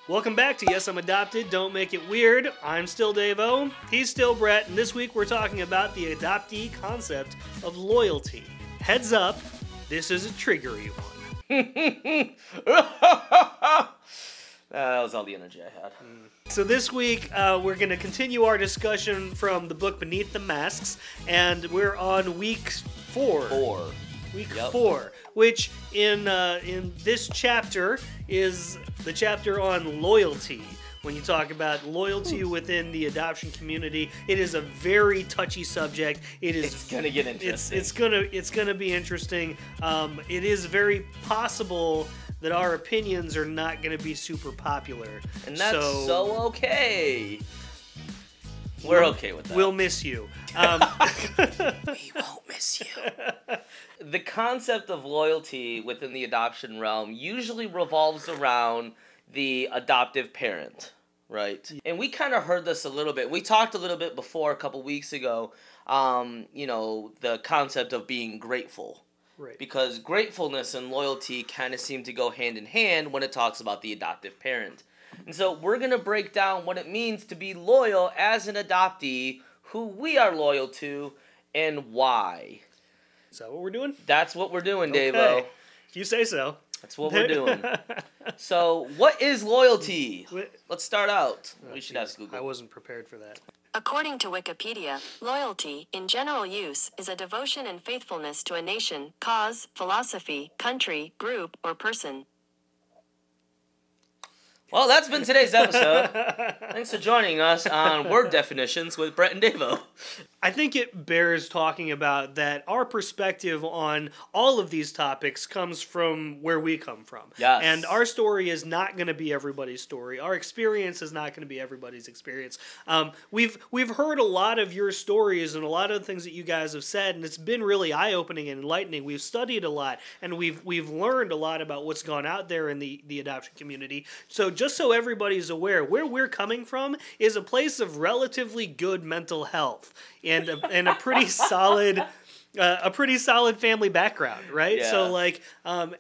Welcome back to Yes, I'm Adopted, Don't Make It Weird. I'm still Dave-O, he's still Brett, and this week we're talking about the adoptee concept of loyalty. Heads up, this is a triggery one. That was all the energy I had. So this week, we're going to continue our discussion from the book Beneath the Masks, and we're on week 4. Week 4, which in this chapter is the chapter on loyalty. When you talk about loyalty within the adoption community, it is a very touchy subject. It's gonna get interesting. It's gonna be interesting. It is very possible that our opinions are not gonna be super popular, and that's so okay. We're okay with that. We'll miss you. We won't miss you. The concept of loyalty within the adoption realm usually revolves around the adoptive parent, right? And we kind of heard this a little bit. We talked a little bit before a couple weeks ago, the concept of being grateful. Right. Because gratefulness and loyalty kind of seem to go hand in hand when it talks about the adoptive parent. And so we're going to break down what it means to be loyal as an adoptee, who we are loyal to, and why. Is that what we're doing? That's what we're doing, Okay. Dave-O. If you say so. That's what we're doing. So, what is loyalty? Let's start out. We should ask Google. I wasn't prepared for that. According to Wikipedia, loyalty, in general use, is a devotion and faithfulness to a nation, cause, philosophy, country, group, or person. Well, that's been today's episode. Thanks for joining us on Word Definitions with Brett and Dave-O. I think it bears talking about that our perspective on all of these topics comes from where we come from. Yes. And our story is not going to be everybody's story. Our experience is not going to be everybody's experience. We've heard a lot of your stories and a lot of the things that you guys have said, and it's been really eye-opening and enlightening. We've studied a lot, and we've learned a lot about what's gone out there in the adoption community. So just so everybody's aware, where we're coming from is a place of relatively good mental health and a pretty solid family background, right? Yeah. So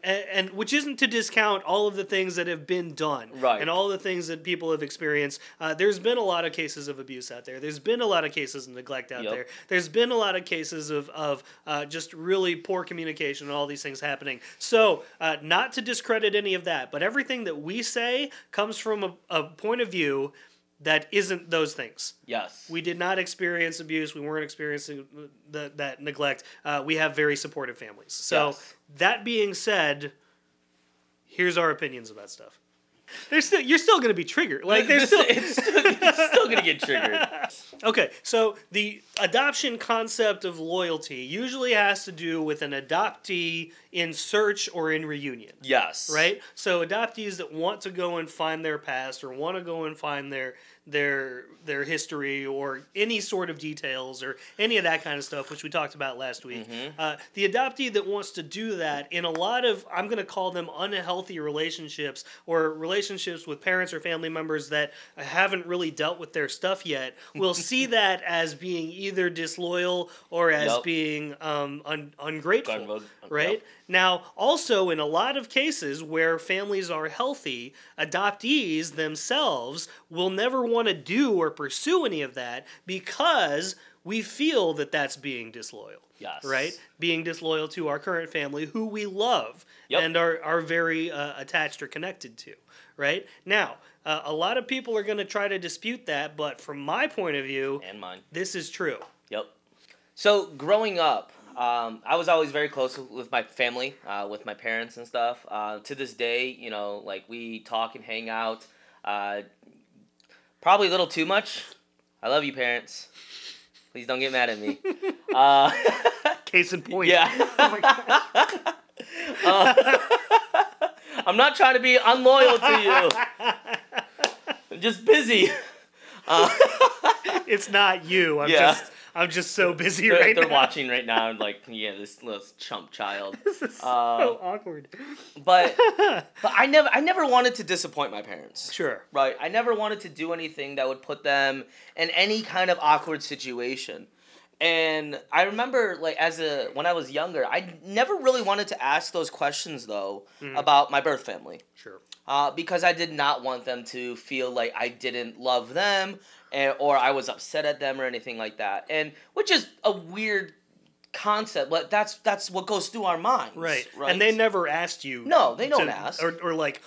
and which isn't to discount all of the things that have been done, right, and all the things that people have experienced. There's been a lot of cases of abuse out there. There's been a lot of cases of neglect out there. There's been a lot of cases of just really poor communication and all these things happening. So not to discredit any of that, but everything that we say comes from a point of view that isn't those things. Yes. We did not experience abuse. We weren't experiencing that neglect. We have very supportive families. So that being said, here's our opinions about stuff. You're still going to be triggered. It's still going to get triggered. Okay, so the adoption concept of loyalty usually has to do with an adoptee in search or in reunion. Yes. Right? So adoptees that want to go and find their past or want to go and find their history or any sort of details or any of that kind of stuff, which we talked about last week. The adoptee that wants to do that in a lot of, I'm going to call them unhealthy relationships or relationships with parents or family members that haven't really dealt with their stuff yet, will see that as being either disloyal or as being ungrateful, right? Now, also in a lot of cases where families are healthy, adoptees themselves will never want to do or pursue any of that because we feel that that's being disloyal. Yes. Right? Being disloyal to our current family, who we love and are very attached or connected to. Right? Now, a lot of people are going to try to dispute that, but from my point of view, and mine, this is true. Yep. So, growing up, I was always very close with my family, with my parents and stuff. To this day, we talk and hang out. Probably a little too much. I love you, parents. Please don't get mad at me. Case in point. Yeah. Oh my God. I'm not trying to be unloyal to you. I'm just busy. It's not you. I'm just so busy they're now. watching right now, this little chump child. This is so awkward. But I never wanted to disappoint my parents. Sure. Right. I never wanted to do anything that would put them in any kind of awkward situation. And I remember, when I was younger, I never really wanted to ask those questions, though, about my birth family. Sure. because I did not want them to feel like I didn't love them or I was upset at them or anything like that. And which is a weird concept, but that's what goes through our minds. Right. And they never asked you. No, they don't ask. Or like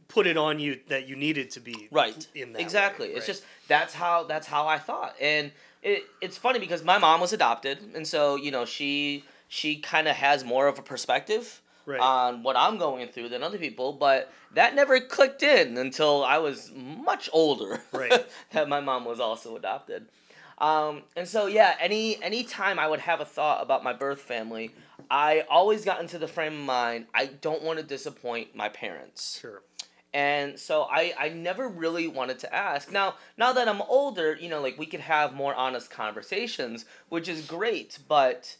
put it on you that you needed to be in that exactly. way. It's just that's how I thought. And it's funny because my mom was adopted, and so, you know, she kind of has more of a perspective on what I'm going through than other people, but that never clicked in until I was much older. Right. That my mom was also adopted. And so, yeah, any time I would have a thought about my birth family, I always got into the frame of mind, I don't want to disappoint my parents. Sure. And so I never really wanted to ask. Now that I'm older, you know, like, we could have more honest conversations, which is great, but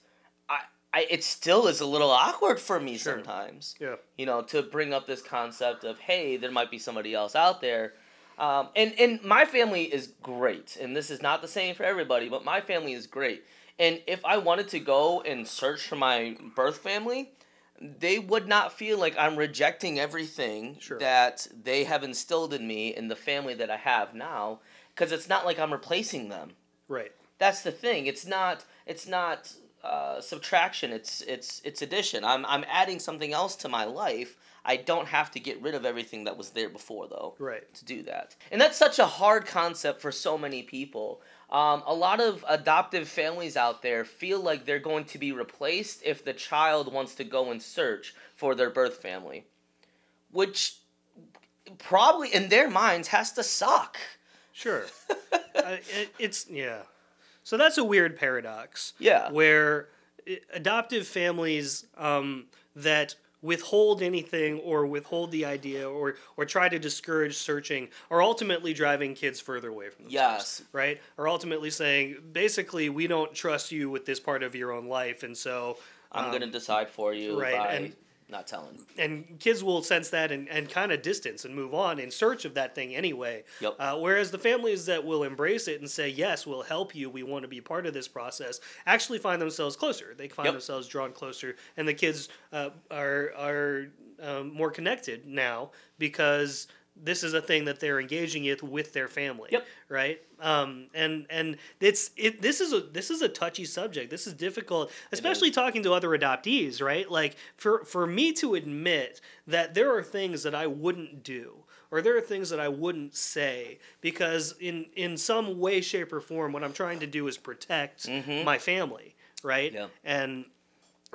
it still is a little awkward for me sometimes. Yeah. You know, to bring up this concept of, hey, there might be somebody else out there. And my family is great, and this is not the same for everybody, but my family is great. And if I wanted to go and search for my birth family, they would not feel like I'm rejecting everything that they have instilled in me in the family that I have now, because it's not like I'm replacing them. Right. That's the thing. It's not subtraction. It's addition. I'm adding something else to my life. I don't have to get rid of everything that was there before, though. Right. To do that, and that's such a hard concept for so many people. A lot of adoptive families out there feel like they're going to be replaced if the child wants to go and search for their birth family, which probably in their minds has to suck. Sure. So that's a weird paradox. Yeah. Where adoptive families that withhold anything or withhold the idea or try to discourage searching are ultimately driving kids further away from themselves. Yes. Right? Are ultimately saying, basically, we don't trust you with this part of your own life, and so I'm going to decide for you by not telling. And kids will sense that and kind of distance and move on in search of that thing anyway. Yep. Whereas the families that will embrace it and say, yes, we'll help you, we want to be part of this process, actually find themselves closer. They find themselves drawn closer, and the kids are more connected now because this is a thing that they're engaging with their family. Yep. Right. And this is a touchy subject. This is difficult, especially talking to other adoptees. Right. Like for me to admit that there are things that I wouldn't do, or there are things that I wouldn't say, because in some way, shape, or form, what I'm trying to do is protect my family. Right. Yeah. And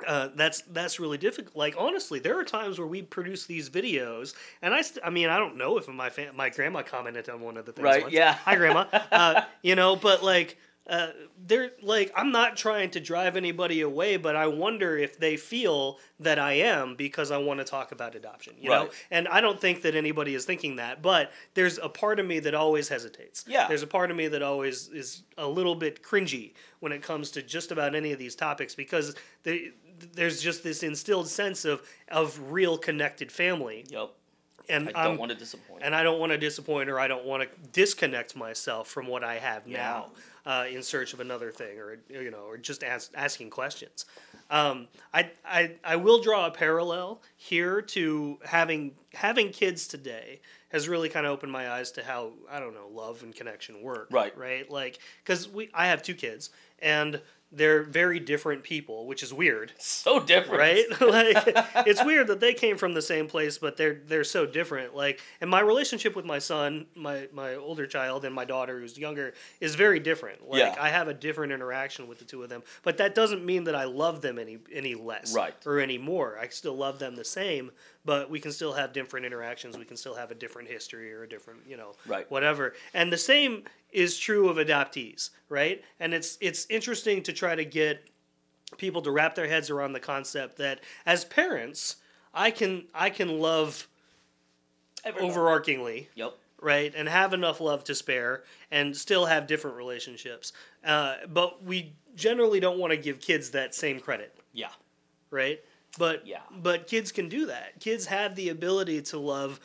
that's really difficult. Like, honestly, there are times where we produce these videos, and I mean, I don't know if my grandma commented on one of the things. Right? Once. Yeah. Hi, grandma. You know, but like, they're like, I'm not trying to drive anybody away, but I wonder if they feel that I am because I want to talk about adoption. You know, and I don't think that anybody is thinking that, but there's a part of me that always hesitates. Yeah. There's a part of me that always is a little bit cringy when it comes to just about any of these topics, because there's just this instilled sense of real connected family. Yep. And I don't want to disappoint. And I don't want to disappoint, or I don't want to disconnect myself from what I have now in search of another thing, or or just asking questions. I will draw a parallel here to having kids today has really kind of opened my eyes to how, I don't know, love and connection work. Right. Like, because I have two kids, and they're very different people, which is weird. So different. Right? Like, it's weird that they came from the same place, but they're so different. Like, and my relationship with my son, my older child, and my daughter, who's younger, is very different. Like, I have a different interaction with the two of them, but that doesn't mean that I love them any less. Or any more. I still love them the same, but we can still have different interactions. We can still have a different history or a different, whatever. And the same is true of adoptees, right? And it's interesting to try to get people to wrap their heads around the concept that as parents, I can love overarchingly, right, and have enough love to spare, and still have different relationships. But we generally don't want to give kids that same credit. Yeah. Right? But kids can do that. Kids have the ability to love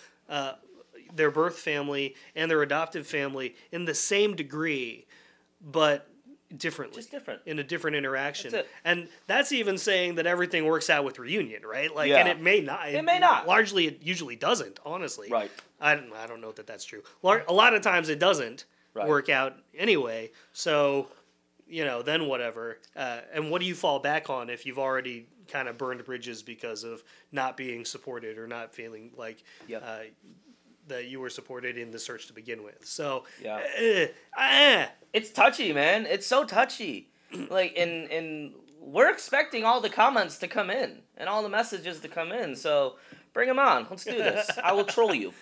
their birth family and their adoptive family in the same degree, but differently. Just different. In a different interaction. That's it. And that's even saying that everything works out with reunion, right? Like, Yeah. and it may not. It may not. Largely, it usually doesn't, honestly. Right. I don't know that that's true. A lot of times it doesn't work out anyway. So, then whatever. And what do you fall back on if you've already kind of burned bridges because of not being supported or not feeling like that you were supported in the search to begin with? So, it's touchy, man. It's so touchy. Like, and we're expecting all the comments to come in and all the messages to come in. So bring them on. Let's do this. I will troll you.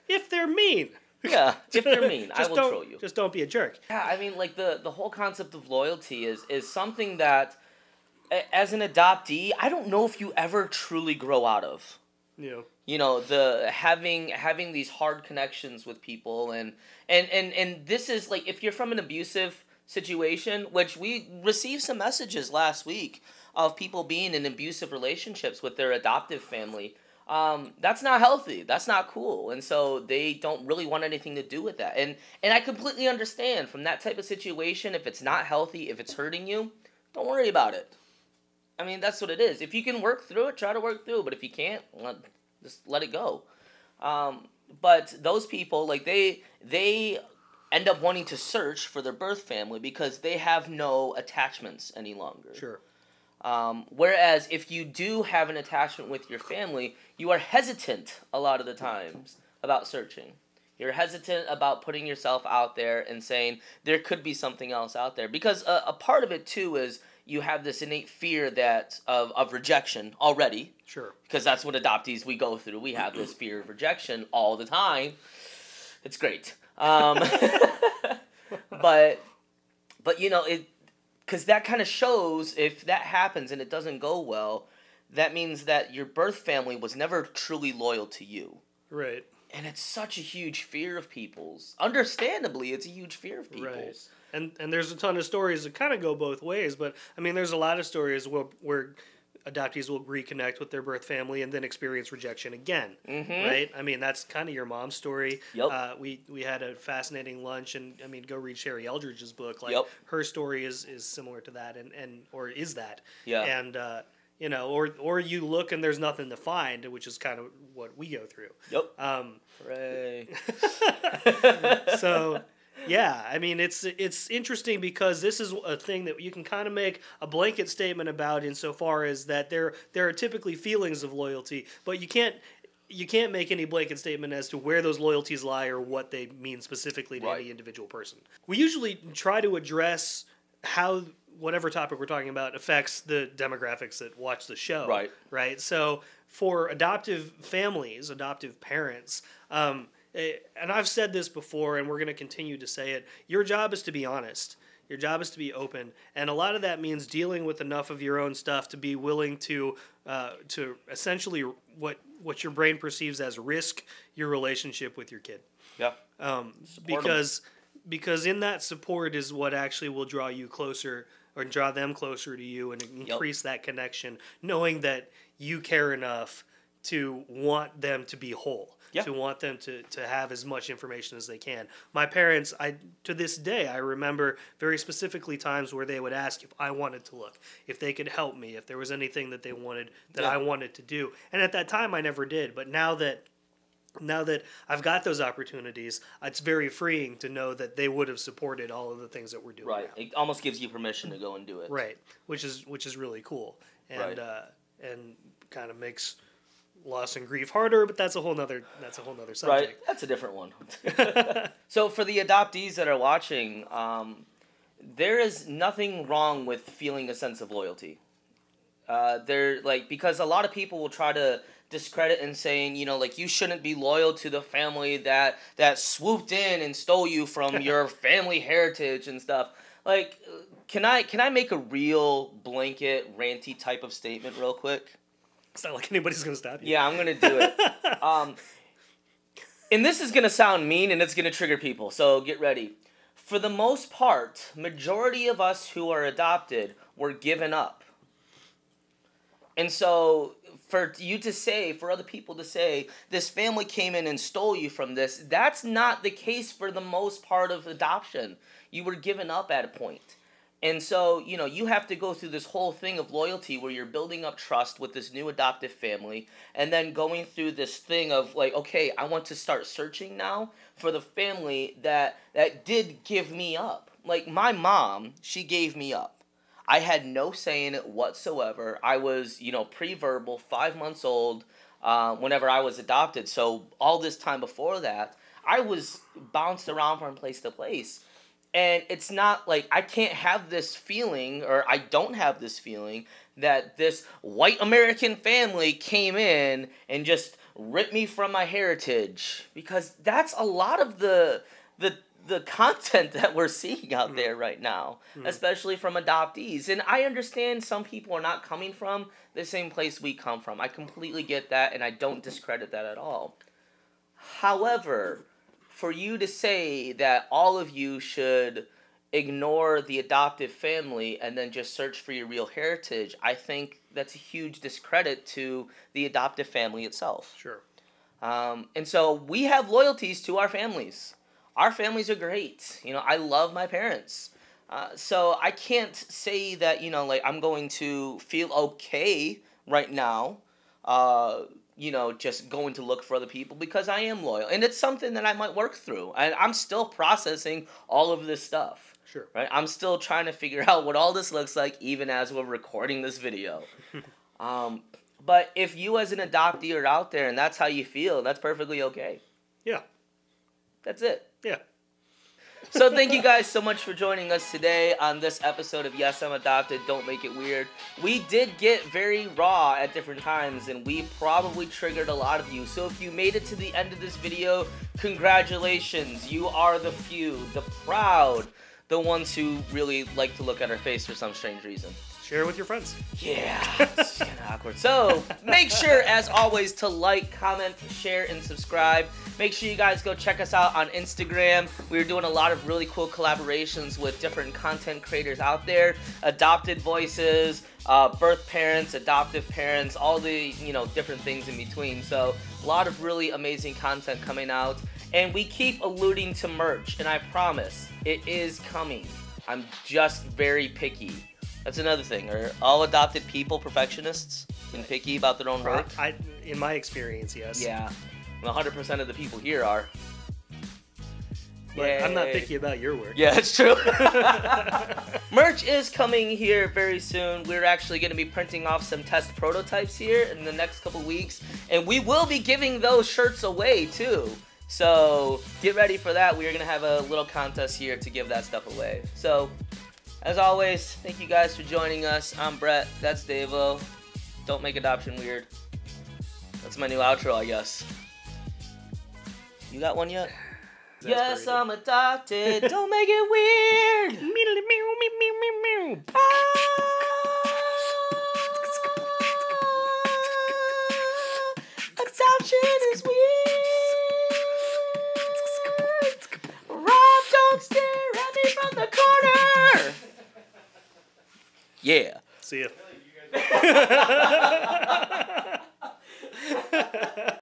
If they're mean. Yeah, if they're mean, I will troll you. Just don't be a jerk. Yeah, I mean, like, the whole concept of loyalty is something that, as an adoptee, I don't know if you ever truly grow out of. Yeah. The having these hard connections with people, and this is, like, if you're from an abusive situation, which we received some messages last week of people being in abusive relationships with their adoptive family. That's not healthy. That's not cool. And so they don't really want anything to do with that. And I completely understand from that type of situation, if it's not healthy, if it's hurting you, don't worry about it. I mean, that's what it is. If you can work through it, try to work through it. But if you can't, just let it go. But those people, like, they end up wanting to search for their birth family because they have no attachments any longer. Sure. Whereas if you do have an attachment with your family, you are hesitant a lot of the times about searching. You're hesitant about putting yourself out there and saying there could be something else out there. Because a part of it, too, is you have this innate fear of rejection already. Sure. Because that's what adoptees we go through. We have this fear of rejection all the time. It's great. But because that kind of shows, if that happens and it doesn't go well, that means that your birth family was never truly loyal to you. Right. And it's such a huge fear of people's. Understandably, it's a huge fear of people's. Right. And there's a ton of stories that kind of go both ways, but I mean, there's a lot of stories where adoptees will reconnect with their birth family and then experience rejection again, right? I mean, that's kind of your mom's story. Yep. We had a fascinating lunch, and I mean, go read Sherry Eldridge's book. Like, her story is similar to that, or is that? Yeah. And or you look and there's nothing to find, which is kind of what we go through. Yep. Hooray. So. Yeah, I mean, it's interesting because this is a thing that you can kind of make a blanket statement about insofar as that there are typically feelings of loyalty, but you can't make any blanket statement as to where those loyalties lie or what they mean specifically to any individual person. We usually try to address how whatever topic we're talking about affects the demographics that watch the show. Right? So for adoptive families, adoptive parents, and I've said this before, and we're going to continue to say it, your job is to be honest. Your job is to be open. And a lot of that means dealing with enough of your own stuff to be willing to essentially what your brain perceives as risk your relationship with your kid. Yeah. Because in that support is what actually will draw you closer or draw them closer to you and increase that connection, knowing that you care enough to want them to be whole. To want them to have as much information as they can. My parents, to this day, I remember very specifically times where they would ask if I wanted to look, if they could help me, if there was anything that they wanted that I wanted to do. And at that time, I never did. But now that I've got those opportunities, it's very freeing to know that they would have supported all of the things that we're doing. Right. Now. It almost gives you permission to go and do it. Right. Which is really cool. And and kind of makes loss and grief harder, but that's a whole nother subject. Right, that's a different one. So for the adoptees that are watching, there is nothing wrong with feeling a sense of loyalty. Because a lot of people will try to discredit and saying, you shouldn't be loyal to the family that swooped in and stole you from your family heritage and stuff. Like, can I make a real blanket ranty type of statement real quick? It's not like anybody's going to stop you. Yeah, I'm going to do it. And this is going to sound mean and it's going to trigger people, so get ready. For the most part, majority of us who are adopted were given up. And so for you to say, for other people to say, this family came in and stole you from this, that's not the case for the most part of adoption. You were given up at a point. And so, you know, you have to go through this whole thing of loyalty where you're building up trust with this new adoptive family and then going through this thing of like, okay, I want to start searching now for the family that did give me up. Like my mom, she gave me up. I had no say in it whatsoever. I was, you know, pre-verbal, 5 months old whenever I was adopted. So all this time before that, I was bounced around from place to place. And it's not like I can't have this feeling, or I don't have this feeling, that this white American family came in and just ripped me from my heritage. Because that's a lot of the content that we're seeing out there right now, especially from adoptees. And I understand some people are not coming from the same place we come from. I completely get that, and I don't discredit that at all. However, for you to say that all of you should ignore the adoptive family and then just search for your real heritage, I think that's a huge discredit to the adoptive family itself. Sure. And so we have loyalties to our families. Our families are great. You know, I love my parents. So I can't say that, you know, like I'm going to feel okay right now, you know, just going to look for other people, because I am loyal. And it's something that I might work through. And I'm still processing all of this stuff. Sure. Right? I'm still trying to figure out what all this looks like, even as we're recording this video. But if you as an adoptee are out there and that's how you feel, that's perfectly okay. Yeah. That's it. Yeah. So thank you guys so much for joining us today on this episode of Yes, I'm Adopted, Don't Make It Weird. We did get very raw at different times, and we probably triggered a lot of you. So if you made it to the end of this video, congratulations. You are the few, the proud, the ones who really like to look at our face for some strange reason. Share it with your friends. Yeah, it's kind of awkward. So make sure, as always, to like, comment, share, and subscribe. Make sure you guys go check us out on Instagram. We're doing a lot of really cool collaborations with different content creators out there. Adopted voices, birth parents, adoptive parents, all the, you know, different things in between. So a lot of really amazing content coming out. And we keep alluding to merch, and I promise it is coming. I'm just very picky. That's another thing. Are all adopted people perfectionists and picky about their own work? In my experience, yes. Yeah. 100% of the people here are. But I'm not picky about your work. Yeah, it's true. Merch is coming here very soon. We're actually going to be printing off some test prototypes here in the next couple weeks. And we will be giving those shirts away, too. So get ready for that. We're going to have a little contest here to give that stuff away. So, as always, thank you guys for joining us. I'm Brett. That's Davo. Don't make adoption weird. That's my new outro, I guess. You got one yet? Yes, I'm adopted. Don't make it weird. Adoption is weird. Rob, don't stare at me from the corner. Yeah. See ya.